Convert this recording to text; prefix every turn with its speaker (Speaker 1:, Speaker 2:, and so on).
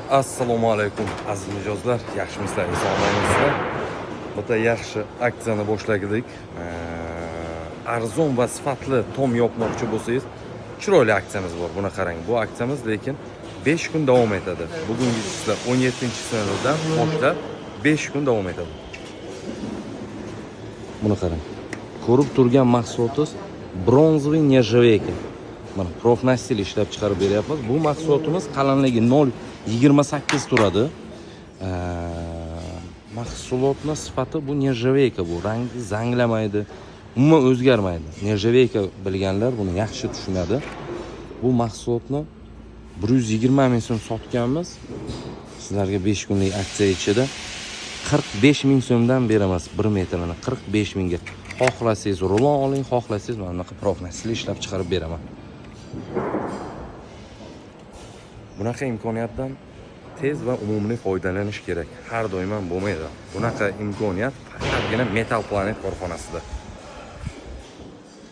Speaker 1: Assalomu alaykum aziz mijozlar, yaxshimisizlar, sog'liksizlar. Bitta yaxshi aksiyani boshladik. Arzon va sifatli tom yopmoqchi bo'lsangiz, chiroyli aksiyamiz bor. Buni qarang. Bu aksiyamiz lekin 5 kun davom etadi. Bugungi sizlar 17-sinodan boshlab 5 kun davom etadi. Buni qarang. Ko'rib turgan mahsulotimiz bronzoviy nержавейка. Mana profnastil ishlab chiqarib beryapmiz. Bu mahsulotimiz qalinligi 0,28 turadi. Mahsulotning sifati bu nержавейка, bu rangi zanglamaydi, umuman o'zgarmaydi. Nержавейка bilganlar buni yaxshi tushunadi. Bu mahsulotni 120 ming so'm sotganmiz. Sizlarga 5 kunlik aksiya ichida 45 ming so'mdan beramiz 1 metrini 45 mingga. Xohlasangiz rulon oling, xohlasangiz mana bunaqa profnastil ishlab chiqarib beraman. Bunaqa imkoniyatdan tez va umumiy foydalanish kerak. Har doim ham bo'lmaydi. Bunaqa imkoniyat faqatgina Metal Planet korxonasida.